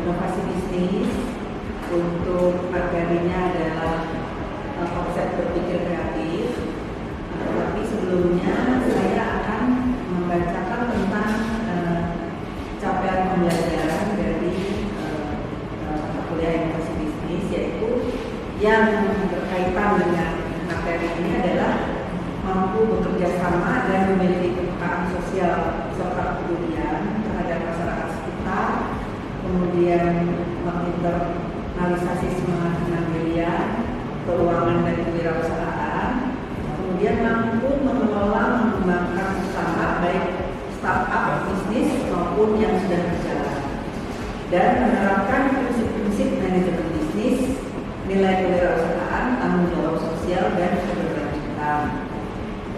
inovasi bisnis. Untuk materinya adalah konsep berpikir kreatif. Tapi sebelumnya saya akan membacakan tentang capaian pembelajaran dari mata kuliah inovasi bisnis, yaitu yang berkaitan dengan materi ini adalah mampu bekerja sama dan memiliki kepekaan sosial serta kepedulian terhadap masyarakat sekitar, kemudian menginternalisasi semangat kemandirian, keuangan dan kewirausahaan, kemudian mampu mengelola mengembangkan usaha baik startup bisnis maupun yang sudah berjalan, dan menerapkan prinsip-prinsip manajemen bisnis, nilai kewirausahaan, tanggung jawab sosial dan keberlanjutan.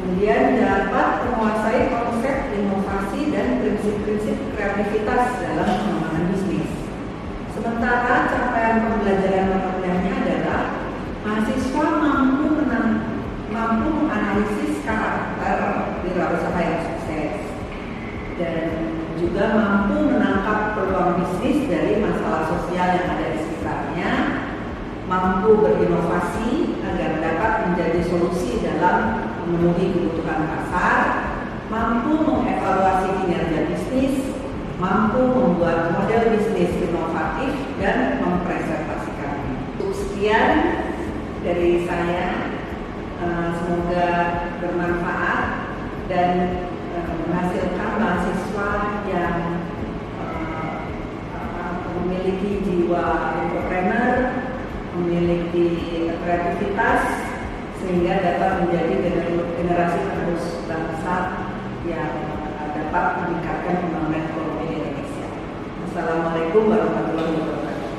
Kemudian dapat menguasai konsep inovasi dan prinsip-prinsip kreativitas dalam pengembangan bisnis. Sementara capaian pembelajaran mata kuliahnya adalah mahasiswa mampu menganalisis karakter wirausaha yang sukses dan juga mampu menangkap peluang bisnis dari masalah sosial yang ada di sekitarnya, mampu berinovasi agar dapat menjadi solusi dalam memenuhi kebutuhan pasar, mampu mengevaluasi kinerja bisnis, mampu membuat model bisnis inovatif dan mempresentasikannya. Cukup sekian dari saya, semoga bermanfaat dan menghasilkan mahasiswa yang memiliki jiwa entrepreneur, memiliki kreativitas, sehingga dapat menjadi generasi penerus bangsa yang dapat meningkatkan pembangunan ekonomi di Indonesia. Assalamualaikum warahmatullahi wabarakatuh.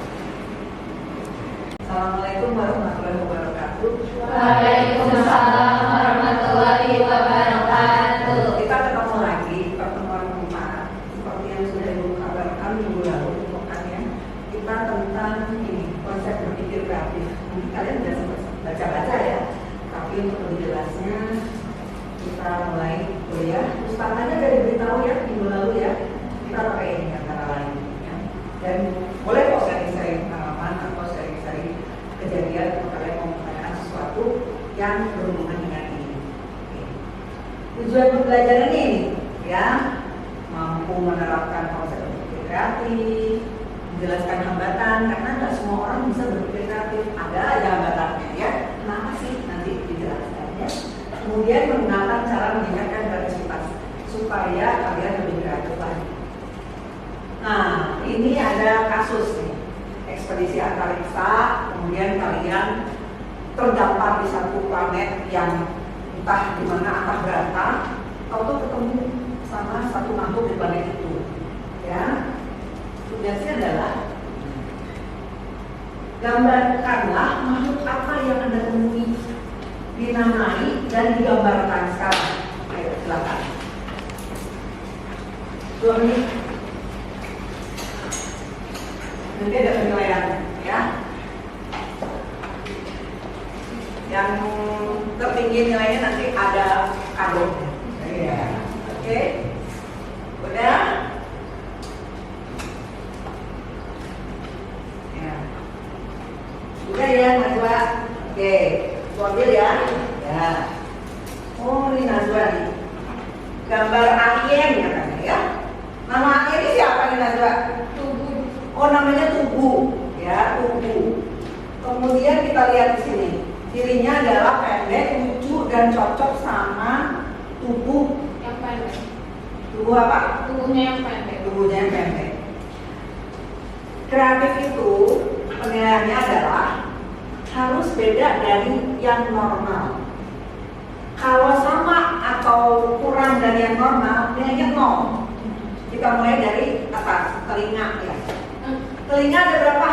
Assalamualaikum warahmatullahi wabarakatuh. Waalaikumsalam warahmatullahi wabarakatuh. Kita ketemu lagi pertemuan keempat, seperti yang sudah Ibu kabarkan minggu lalu pokoknya kita tentang ini konsep berpikir kreatif. Mungkin kalian sudah sempat baca-baca ya. Tapi untuk lebih jelasnya kita mulai kuliah. Pustakannya dari beritahu ya minggu lalu ya. Kita pakai ini antara lain ya. Dan boleh kok sharing-sharing pengalaman atau sharing-sharing kejadian atau kalian mau menanyakan sesuatu yang berhubungan dengan ini. Oke. Tujuan pembelajaran ini ya, mampu menerapkan konsep berpikir kreatif, menjelaskan hambatan karena nggak semua orang bisa berpikir kreatif. Ada aja hambatannya ya. Kenapa sih? Dijelaskannya. Kemudian menggunakan cara meningkatkan kreativitas supaya kalian lebih kreatif lagi. Nah, ini ada kasus nih, ekspedisi antariksa, kemudian kalian terdampar di satu planet yang entah di mana entah berantah, atau ketemu sama satu makhluk di planet itu. Ya, tugasnya adalah gambarkanlah makhluk apa yang Anda temui, dinamai dan digambarkan sekarang. Ayo silakan. 2 menit. Nanti ada penilaian ya. Yang tertinggi nilainya nanti ada kado. Ya. Oke. Udah? Ya. Udah ya, Najwa. Oke. Ambil ya. Ya. Oh, ini Najwa nih. Gambar alien katanya ya. Nama alien ini siapa nih Najwa? Tubuh. Oh, namanya tubuh. Ya, tubuh. Kemudian kita lihat di sini. Cirinya adalah pendek, lucu dan cocok sama tubuh Yang pendek. tubuh apa? Tubuhnya yang pendek. Tubuhnya yang pendek. Kreatif itu penilaiannya adalah harus beda dari yang normal. Kalau sama atau kurang dari yang normal, nilainya 0. Kita mulai dari atas, telinga ya. Telinga ada berapa?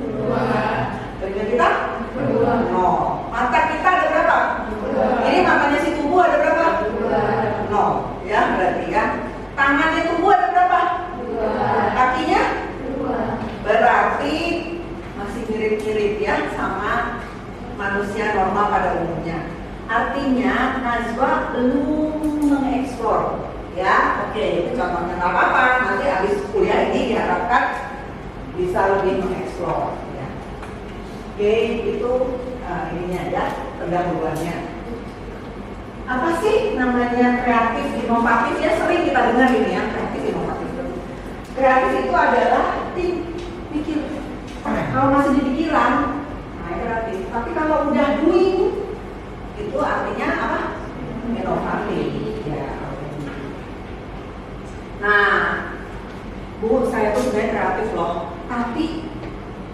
2. Telinga kita? 2. 0. Mata kita ada berapa? 2. Ini matanya si tubuh ada berapa? 2. 0. Ya, berarti ya. Tangannya tubuh ada berapa? 2. Kakinya? 2. Berarti masih mirip-mirip ya sama manusia normal pada umumnya. Artinya Najwa belum mengeksplor ya. Oke, itu contohnya nggak apa-apa. Nanti habis kuliah ini diharapkan bisa lebih mengeksplor ya. Oke, itu ininya ya, pendahuluannya. Apa sih namanya kreatif inovatif? Ya sering kita dengar ini ya, kreatif inovatif. Kreatif itu adalah pikir. Kalau masih di pikiran, nah kreatif. Tapi kalau udah doing, itu artinya apa? Inovatif. Ya. Nah, Bu, saya tuh sebenarnya kreatif loh, tapi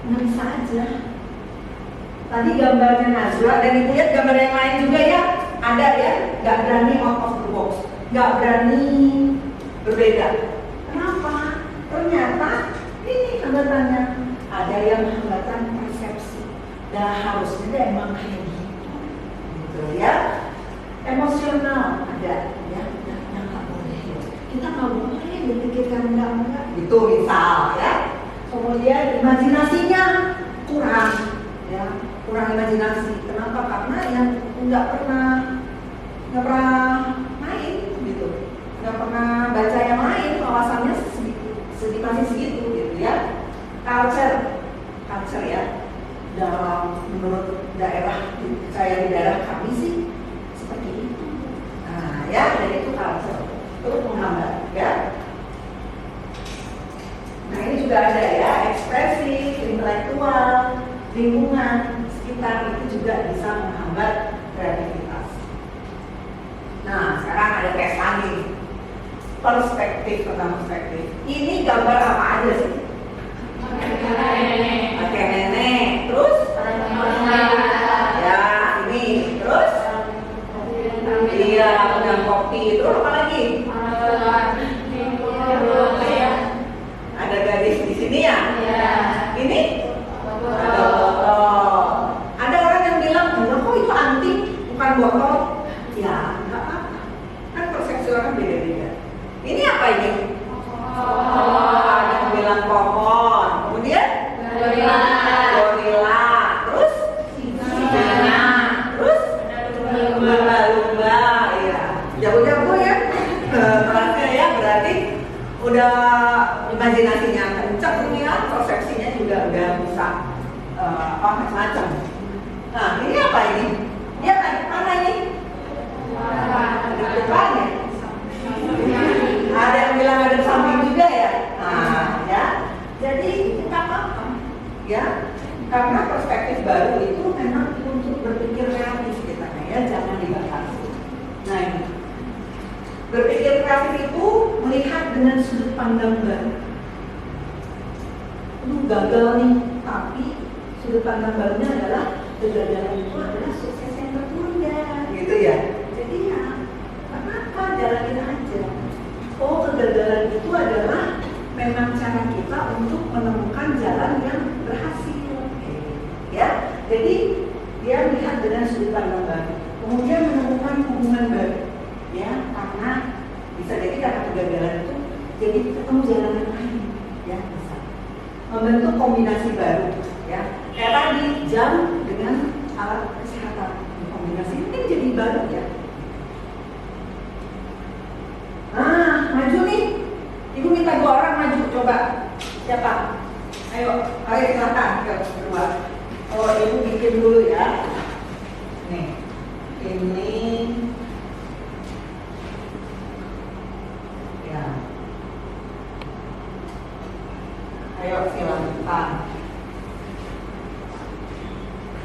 nggak bisa aja. Tadi gambarnya Nazwa dan dilihat gambar yang lain juga ya, ada ya, nggak berani out of the box, nggak berani berbeda. Kenapa? Ternyata ini hambatannya, ada yang hambatan persepsi. Nah harusnya emang kayak gitu ya. Emosional ada ya, nggak boleh. Kita nggak boleh berpikirkan enggak gitu misal ya. Kemudian imajinasinya kurang ya, kurang imajinasi. Kenapa? Karena yang nggak pernah main gitu, nggak pernah baca yang lain, wawasannya masih segitu gitu ya. Culture ya, dalam menurut daerah saya di daerah kami sih seperti itu. Nah ya, jadi itu culture terus menghambat ya. Nah ini juga ada ya, ekspresi, intelektual, lingkungan sekitar itu juga bisa menghambat kreativitas. Nah sekarang ada tes lagi, perspektif tentang perspektif. Ini gambar apa aja sih? Pakai nenek, terus? Ya ini, terus? Iya, pegang kopi, terus apa lagi? Ada gadis di sini ya? Ini? Ada botol. Ada orang yang bilang, enggak kok itu antik, bukan botol. Ya, enggak apa-apa. Kan persepsi orang beda-beda. Ini apa ini? Ada yang bilang pohon. Kemudian? Gorila. Terus? Singa. Terus? Lumba-lumba. Ya. Jago-jago ya. Terasa ya, berarti udah imajinasinya kencang ya, persepsinya juga udah bisa macam-macam. Nah ini apa ini? Dia mana ini? Di depan ya? Ada yang bilang ada di samping juga ya? Nah ya, jadi kita apa? Ya, karena perspektif baru itu memang untuk berpikir kreatif kita ya, jangan dibatasi. Nah ini berpikir kreatif itu melihat dengan sudut pandang baru. Lu gagal nih, tapi sudut pandang barunya adalah kegagalan itu adalah sukses yang tertunda, gitu ya. Jadi ya, kenapa jalanin aja? Oh, kegagalan itu adalah memang cara kita untuk menemukan jalan yang berhasil, ya. Jadi dia melihat dengan sudut pandang baru, kemudian menemukan hubungan baru. Ya, karena bisa jadi karena kegagalan itu jadi ketemu jalan yang lain, ya bisa membentuk kombinasi baru, ya kayak tadi jam dengan alat kesehatan, kombinasi ini kan jadi baru ya. Nah, maju nih, ibu minta 2 orang maju, coba siapa? Ayo silakan, berdua. Oh, ibu bikin dulu ya. Nih, ini. Ayo silakan.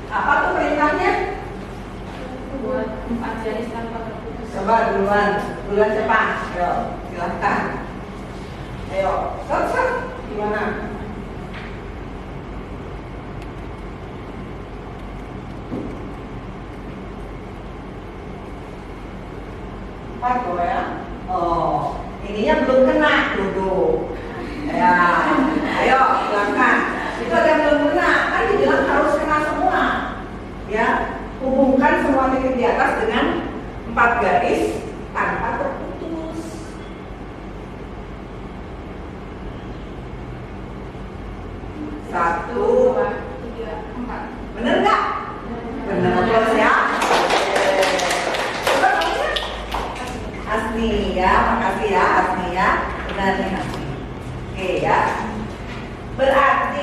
Apa tuh perintahnya? Buat 4 jari tanpa terputus. Coba duluan cepat. Ayo silakan. Ayo, stop. Gimana? Empat ya. Oh, ininya belum kena, duduk. Ya, ayo silakan. Itu ada yang belum kena, kan dibilang harus kena semua. Ya, hubungkan semua titik di atas dengan 4 garis tanpa terputus. Satu, 2, 3, 4. bener nggak? Bener terus ya. Coba namanya Asni ya, makasih ya Asni ya. Benar nih Asni. Oke ya. Berarti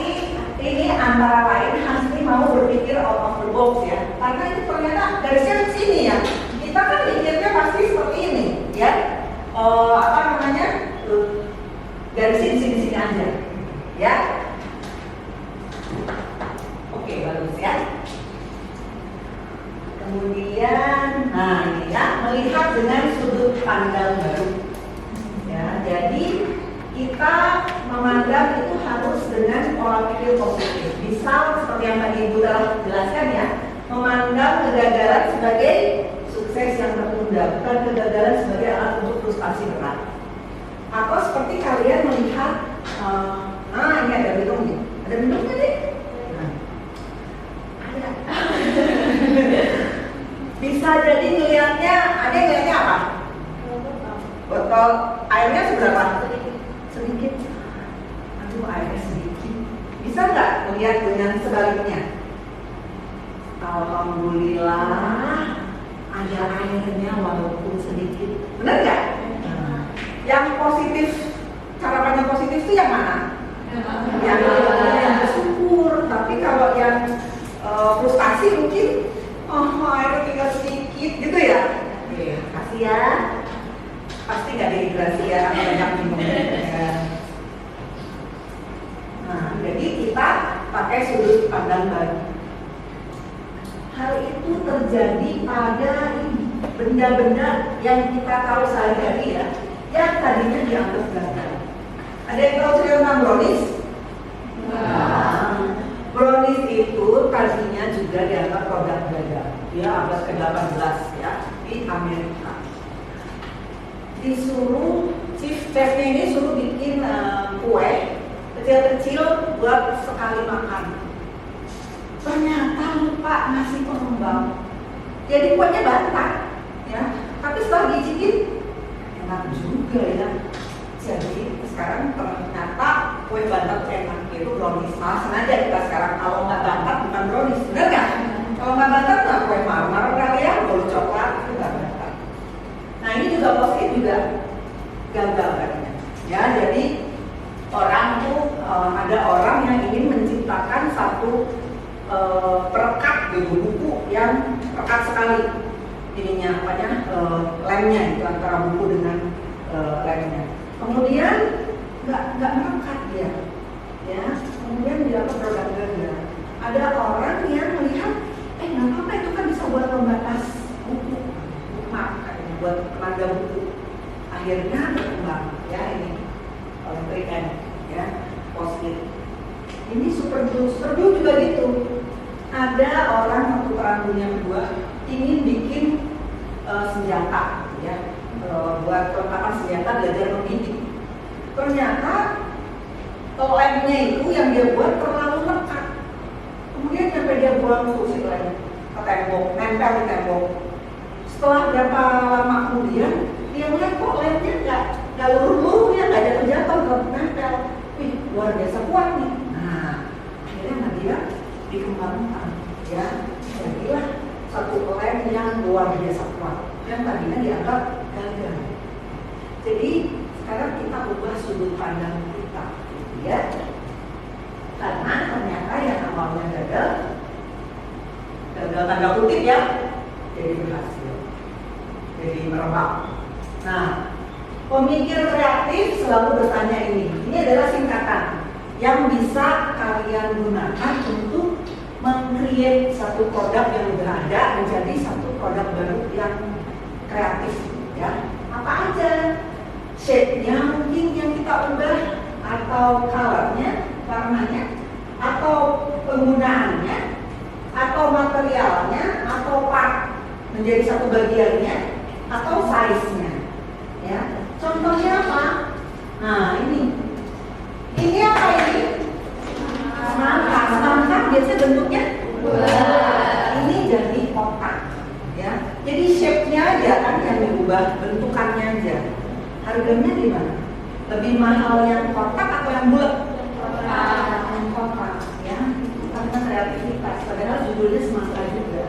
antara lain Hasbi mau berpikir out of the box ya, karena itu ternyata garisnya di sini ya. Kita kan mikirnya pasti seperti ini ya. Apa namanya? Garisnya di sini aja ya. Oke, bagus ya. Kemudian, nah ini ya, melihat dengan sudut pandang baru. Ya, jadi kita memandang itu harus dengan pola pikir positif. Misal seperti yang tadi Ibu telah jelaskan ya, memandang kegagalan sebagai sukses yang tertunda, bukan kegagalan sebagai alat untuk frustasi berat. Atau seperti kalian melihat, ini ada minum nih, ada minumnya nih. Ada. Bisa jadi ngelihatnya, ada yang ngelihatnya apa? Botol airnya seberapa? Sedikit. Aduh, airnya sedikit. Bisa nggak melihat dengan sebaliknya? Alhamdulillah ada airnya walaupun sedikit. Benar nggak? Yang positif, cara pandang positif itu yang mana? Yang bersyukur. Tapi kalau yang frustasi mungkin airnya tinggal sedikit gitu ya. Oke, kasih ya. Pasti nggak dehidrasi ya, banyak minum. Nah, jadi kita pakai sudut pandang baru. Hal itu terjadi pada benda-benda yang kita tahu sehari-hari ya, yang tadinya dianggap gagal. Ada yang tahu cerita tentang brownies? Brownies itu tadinya juga dianggap produk gagal. Dia abad ke-18 ya, di Amerika. Disuruh chefnya ini suruh bikin kue kecil-kecil buat sekali makan. Ternyata lupa ngasih pengembang. Jadi kuenya bantat ya. Tapi setelah dicicipin enak juga ya. Jadi sekarang ternyata kue bantat enak itu brownies. Malah sengaja kita sekarang kalau nggak bantat bukan brownies, benar nggak? Kalau nggak bantat nggak kue marmer kali ya, bolu coklat itu nggak bantat. Nah ini juga positif juga gagal katanya. Ya jadi orang tuh ada orang yang ingin menciptakan satu perekat gitu, buku yang perekat sekali ininya apanya lemnya itu antara buku dengan lemnya. Kemudian nggak merekat dia, ya. Kemudian dia produk gagal. Ada orang yang melihat, nggak apa-apa itu kan bisa buat pembatas buku, buat tenaga buku. Akhirnya berkembang, ya ini berikan, ya post-it. Ini super glue juga gitu. Ada orang waktu Perang Dunia Kedua ingin bikin senjata, ya, buat perlengkapan senjata belajar membidik. Ternyata lemnya itu yang dia buat terlalu lekat. Kemudian sampai dia buang kursi lem ke tembok, nempel di tembok. Setelah berapa lama kemudian dia melihat kok lemnya nggak lurus-lurus, ya nggak jatuh-jatuh, nggak nempel. Wih, luar biasa kuat nih. Nah, akhirnya sama dia dikembangkan, ya, jadilah satu lem yang luar biasa kuat yang tadinya dianggap gagal. Jadi sekarang kita ubah sudut pandang kita, ya, karena ternyata yang awalnya gagal tanda kutip ya, jadi berhasil, jadi merebak. Nah, pemikir kreatif selalu bertanya ini adalah singkatan yang bisa kalian gunakan untuk meng-create satu produk yang berada menjadi satu produk baru yang kreatif, ya. Apa aja? Shape-nya mungkin yang kita ubah, atau color-nya, warnanya, atau penggunaannya, atau materialnya, atau part menjadi satu bagiannya, atau size-nya, ya. Contohnya apa? Nah, ini apa ini? Semangka. Semangka biasanya bentuknya bulat. Ini jadi kotak, ya. Jadi shape-nya aja kan yang diubah, bentukannya aja. Harganya di mana? Lebih mahal yang kotak atau yang bulat? Yang kotak, ya. Karena kreativitas. Padahal judulnya semangka juga.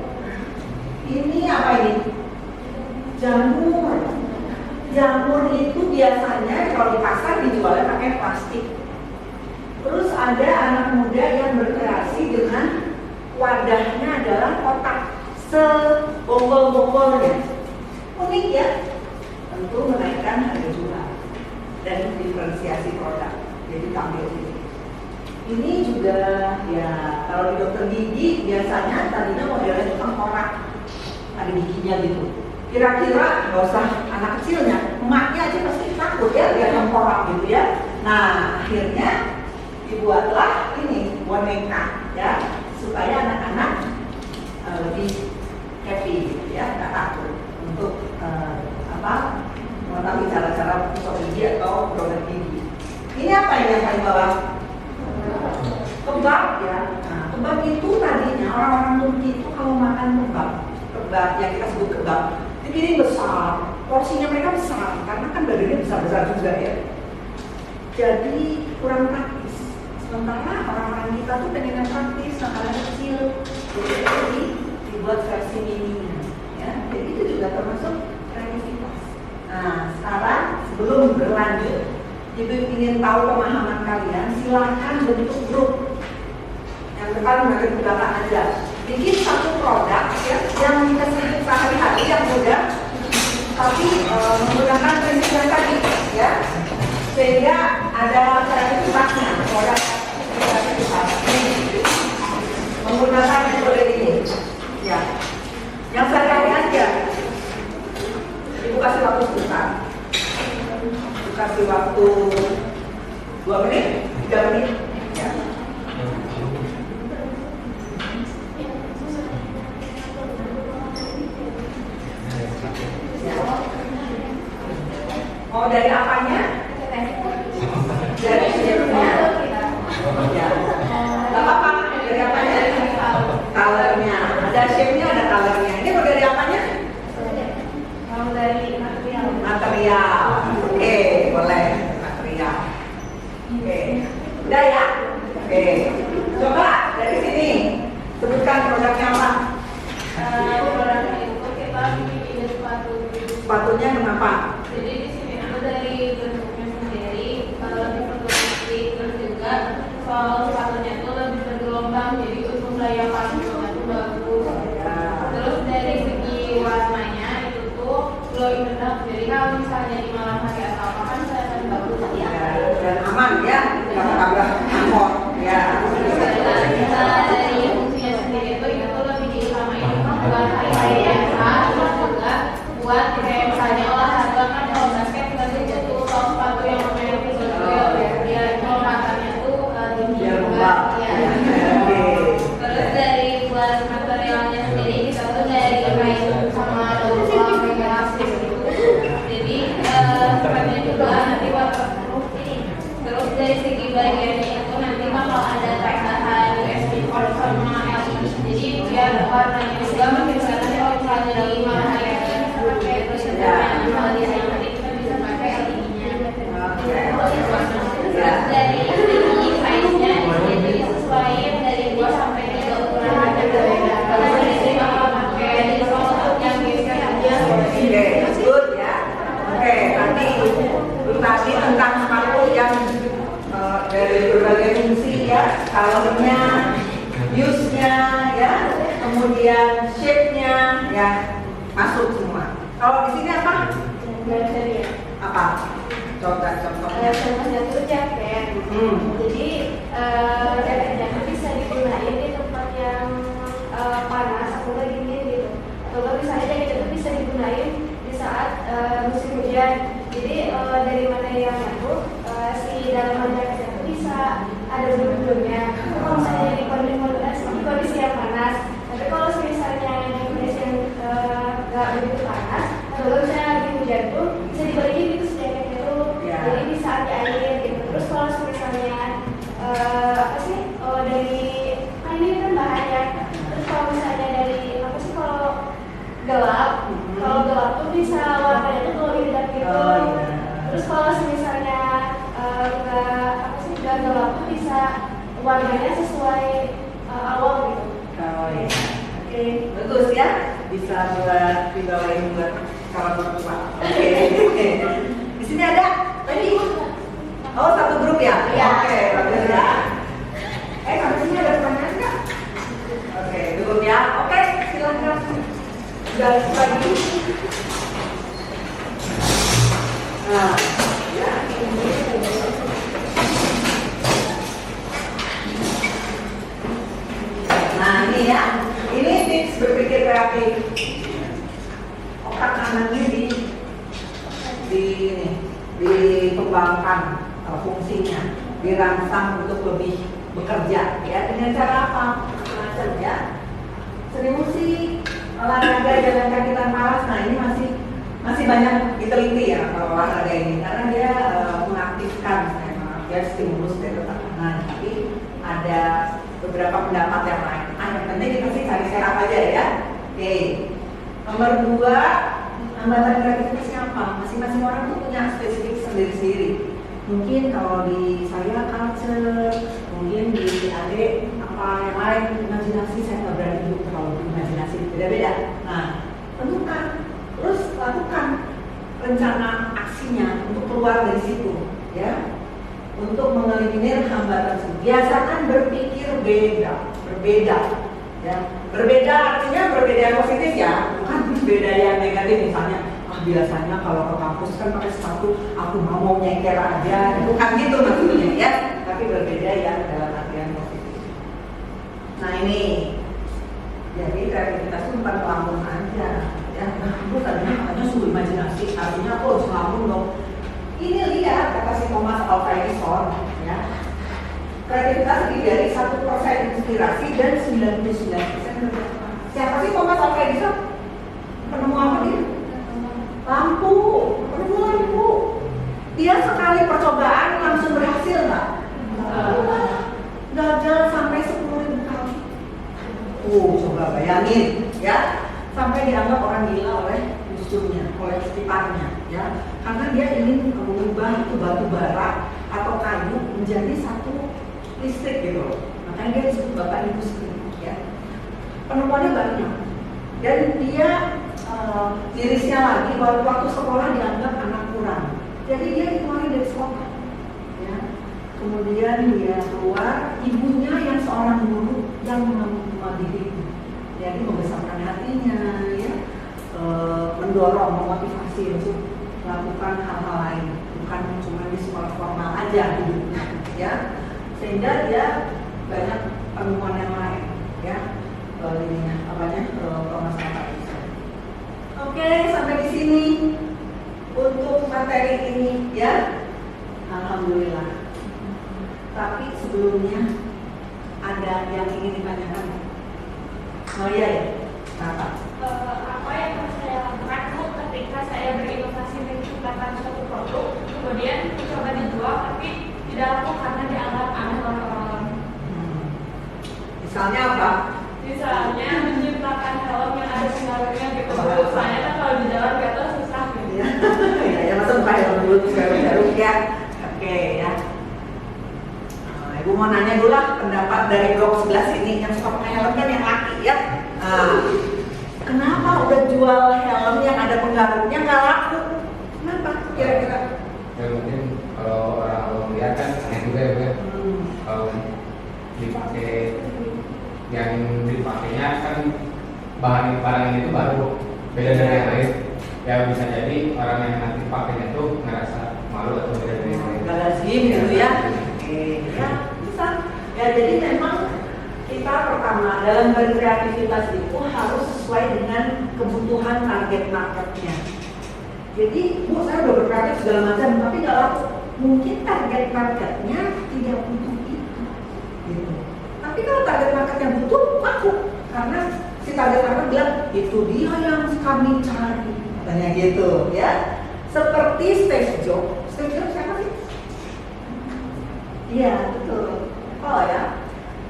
Ini apa ini? Jamur. Jamur itu biasanya kalau di pasar dijualnya pakai plastik. Terus ada anak muda yang berkreasi dengan wadahnya adalah kotak sebonggol-bonggolnya. Unik ya? Tentu menaikkan harga jual dan diferensiasi produk. Jadi tampil ini. Ini juga ya kalau di dokter gigi biasanya tadinya modelnya itu tengkorak, ada giginya gitu. Kira-kira nggak usah anak kecilnya, emaknya aja pasti takut ya lihat tengkorak gitu ya. Nah akhirnya dibuatlah ini boneka ya supaya anak-anak lebih happy gitu ya, nggak takut untuk mengetahui cara-cara gosok gigi atau produk gigi. Ini apa yang paling bawah? Kebab ya. Nah, kebab itu tadinya orang-orang Turki itu kalau makan kebab yang kita sebut kebab, dipiring besar, porsinya mereka besar karena kan badannya besar-besar juga ya. Jadi kurang praktis. Sementara orang-orang kita tuh pengen yang praktis, makanan kecil, jadi dibuat versi mininya. Ya, jadi itu juga termasuk kreativitas. Nah, sekarang sebelum berlanjut, Ibu ingin tahu pemahaman kalian, silahkan bentuk grup. Yang depan mengalir ke belakang aja. Bikin satu produk ya, yang kita sebut sehari-hari yang mudah, tapi menggunakan prinsip yang tadi ya, sehingga ada kreativitasnya. Produk kreativitas menggunakan metode ini. Ya, yang sehari-hari aja. Ibu kasih waktu sebentar. Kasih waktu 2 menit, 3 menit ya. Mau dari apanya? Dari shape-nya ya. Gak apa-apa, dari apanya? Colornya, ada shape-nya, ada colornya. Ini mau dari apanya? Mau dari Material. Oke, boleh material. Oke, udah ya. Oke, coba dari sini sebutkan produknya apa? Produknya itu kita bikin sepatu. Sepatunya kenapa? Jadi di sini itu dari bentuknya sendiri lebih fotogenik, terus juga soal sepatunya itu lebih bergelombang, jadi untuk daya tahannya itu bagus. Terus dari segi warnanya itu tuh glow in the dark, jadi kalau misalnya di malam hari atau apa kan kelihatan bagus ya. Dan aman ya, nggak tabrak angkot ya. Dari fungsinya sendiri itu lebih diutamain buat hari-hari biasa, terus juga buat kayak misalnya olahraga kan kalau basket kita tuh butuh sepatu yang lumayan tebal ya, biar lompatannya tuh tinggi juga ya. Terus dari buat materialnya sendiri kita tuh dari kain sama daun kayak elastis gitu. Jadi sepatunya juga nanti waterproof ini. Terus dari segi bagiannya itu nanti bakal ada tambahan USB port sama LED. Jadi biar warnanya juga makin kelihatan kalau misalnya di malam hari kita pakai projectornya, kalau di siang hari kita bisa pakai LED-nya. Terus dari segi size-nya jadi sesuaiin dari 2 sampai 3 ukuran aja. Karena di sini bakal pakai di yang geser aja. Oke, good ya. Oke, tadi tentang sepatu yang dari berbagai fungsi ya, colornya, use-nya ya, kemudian shape-nya ya, masuk semua. Kalau di sini apa? Apa? Contohnya. Contohnya itu jaket. Jadi jaketnya itu bisa digunain di tempat yang panas atau lagi dingin gitu. Atau misalnya jaket itu bisa digunain di saat musim hujan. Jadi dari materialnya tuh si dalam jaketnya itu bisa ada bulu-bulunya. Kalau misalnya di kondisi yang panas. Tapi kalau misalnya di kondisi yang nggak begitu panas, kalau misalnya lagi hujan tuh bisa dibalikin gitu si jaketnya tuh. Jadi bisa di air gitu. Terus kalau misalnya dari ini kan bahannya. Terus kalau misalnya dari gelap, kalau gelap tuh bisa warnanya tuh glow in the dark gitu. Terus kalau misalnya nggak gelap tuh bisa warnanya sesuai awal gitu. Oke, bagus ya. Bisa buat dibawain buat kawan mertua. Oke. Di sini ada tadi. Oh, satu grup ya? Iya. Oke, bagus ya. Sampai sini ada pertanyaan nggak? berpikir kreatif. Otak kanannya dikembangkan fungsinya, dirangsang untuk lebih bekerja. Ya, dengan cara apa? Macam ya. Seni musik, olahraga jalan kaki tanpa alas. Nah, ini masih banyak diteliti ya kalau olahraga ini, karena dia mengaktifkan, dia stimulus dari otak kanan. Tapi ada beberapa pendapat yang lain. Yang penting kita sih cari sehat aja ya. Oke. Nomor 2, hambatan kreativitasnya apa? Masing-masing orang tuh punya spesifik sendiri-sendiri. Mungkin kalau di saya culture, mungkin di adik apa yang lain imajinasi, saya nggak berani untuk terlalu imajinasi, beda-beda. Nah, tentukan, terus lakukan rencana aksinya untuk keluar dari situ, ya. Untuk mengeliminir hambatan tersebut. Biasakan berpikir berbeda, ya. Berbeda artinya berbeda yang positif ya, bukan berbeda yang negatif. Misalnya, biasanya kalau ke kampus kan pakai sepatu, aku mau nyeker aja, bukan gitu maksudnya ya. Tapi berbeda yang dalam artian positif. Nah ini, jadi kreativitas itu bukan pelamun aja, ya. Nah, aku tadinya katanya suruh imajinasi, artinya aku harus ngelamun dong. Ini lihat kata si Thomas Alva Edison, ya. Kreativitas terdiri dari 1% inspirasi dan 99% kerja. Siapa sih Thomas Alva Edison? Penemu apa dia? Lampu, penemu lampu. Dia sekali percobaan langsung berhasil nggak? Gagal sampai 10.000 kali. Coba bayangin, ya. Sampai dianggap orang gila oleh musuhnya, oleh sekitarnya, ya. Karena dia ingin mengubah itu batu bara atau kayu menjadi satu listrik gitu. Makanya dia disebut bapak industri, ya. Penemuannya banyak. Dan dia tirisnya lagi, waktu sekolah dianggap anak kurang. Jadi dia dikeluarin dari sekolah, ya. Kemudian dia keluar, ibunya yang seorang guru yang mendidik, jadi membesarkan hatinya, ya. Mendorong, memotivasi untuk melakukan hal-hal lain, bukan cuma di sekolah formal aja hidupnya, ya. Sehingga dia banyak penemuan yang lain, ya. Thomas Alva Edison. Oke, sampai di sini untuk materi ini, ya. Alhamdulillah. Tapi sebelumnya ada yang ingin ditanyakan? Oh iya ya. Apa yang harus saya lakukan ketika saya berinovasi menciptakan suatu produk, kemudian mencoba dijual tapi tidak laku karena dianggap aneh oleh orang-orang? Misalnya apa? Misalnya menciptakan helm yang ada senarionya gitu. Soalnya kan kalau di jalan gatel susah gitu. Ya, masa bukan helm dulu terus garuk-garuk ya. Oke ya. Ibu mau nanya dulu lah pendapat dari blok sebelah sini yang suka pakai helm kan yang laki ya. Kenapa udah jual helm yang ada penggaruknya nggak laku? Kenapa kira-kira? Ya mungkin kalau orang awam lihat kan aneh juga ya, kalau dipakai, yang dipakainya kan bahan barang itu baru, beda dari yang lain. Ya bisa jadi orang yang nanti pakainya itu ngerasa malu atau beda dari yang lain. Gak lazim gitu ya. Ya bisa. Ya jadi memang kita pertama dalam berkreativitas itu harus sesuai dengan kebutuhan target marketnya. Jadi, saya udah berkreatif segala macam, tapi nggak laku. Mungkin target marketnya tidak butuh itu, gitu. Tapi kalau target marketnya butuh, laku. Karena si target market bilang itu dia yang kami cari, katanya gitu, ya. Seperti Steve Jobs. Steve Jobs siapa sih? Iya, betul. Oh ya.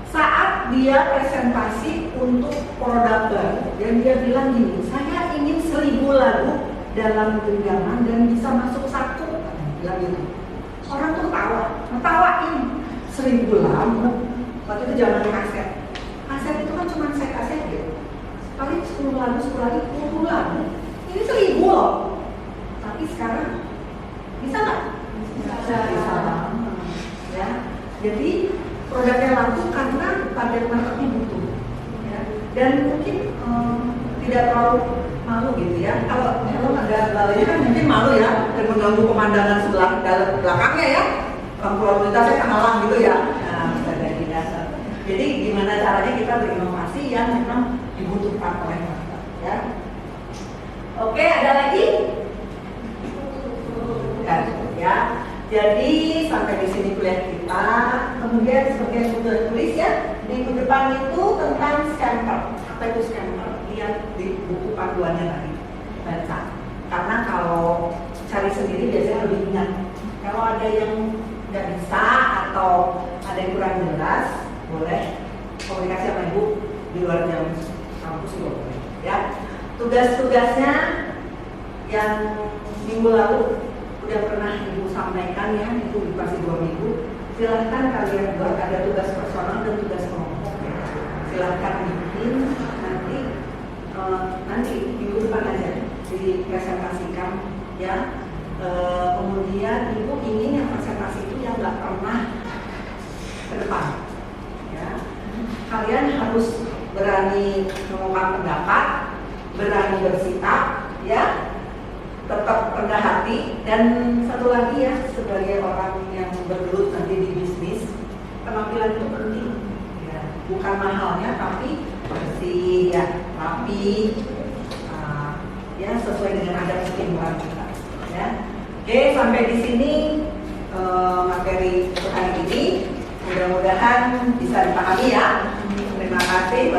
Saat dia presentasi untuk produk baru, dan dia bilang gini, saya ingin 1000 lagu dalam genggaman dan bisa masuk satu, bilang gitu. Orang tuh ngetawain 1000 lagu. Waktu itu zaman kaset. Kaset itu kan cuma set kaset gitu. Paling 10 lagu, 10 lagu, 20 lagu. Ini 1000 loh. Tapi sekarang bisa nggak? Bisa banget. Ya. Jadi produknya laku karena target marketnya butuh, ya. Dan mungkin tidak terlalu malu gitu ya. Kalau ada lalanya kan mungkin malu ya dan mengganggu pemandangan sebelah belakangnya ya. Lampu lalu lintasnya kehalang gitu ya. Nah, bisa dari dasar. Jadi gimana caranya kita berinovasi yang memang dibutuhkan oleh mereka. Ya. Oke, ada lagi? Bukan, ya. Jadi sampai di sini kuliah kita. Kemudian seperti yang sudah tulis ya, minggu depan itu tentang stempel. Apa itu stempel? Lihat di buku panduannya tadi, baca. Karena kalau cari sendiri biasanya lebih ingat. Kalau ada yang nggak bisa atau ada yang kurang jelas, boleh komunikasi sama ibu di luar jam kampus juga boleh. Ya, tugas-tugasnya yang minggu lalu udah pernah ibu sampaikan ya, itu dikasih 2 minggu. Silahkan kalian buat, ada tugas personal dan tugas kelompok. Silahkan bikin nanti minggu depan aja dipresentasikan ya. Kemudian ibu ingin yang presentasi itu yang nggak pernah ke depan ya. Kalian harus berani mengungkapkan pendapat, berani bersikap ya, tetap rendah hati. Dan satu lagi ya, sebagai orang yang bergelut nanti di bisnis, penampilan itu penting ya. Bukan mahalnya tapi bersih ya, rapi ya, sesuai dengan adat istimewa kita ya. Oke, sampai di sini materi untuk hari ini. Mudah-mudahan bisa dipahami ya. Terima kasih.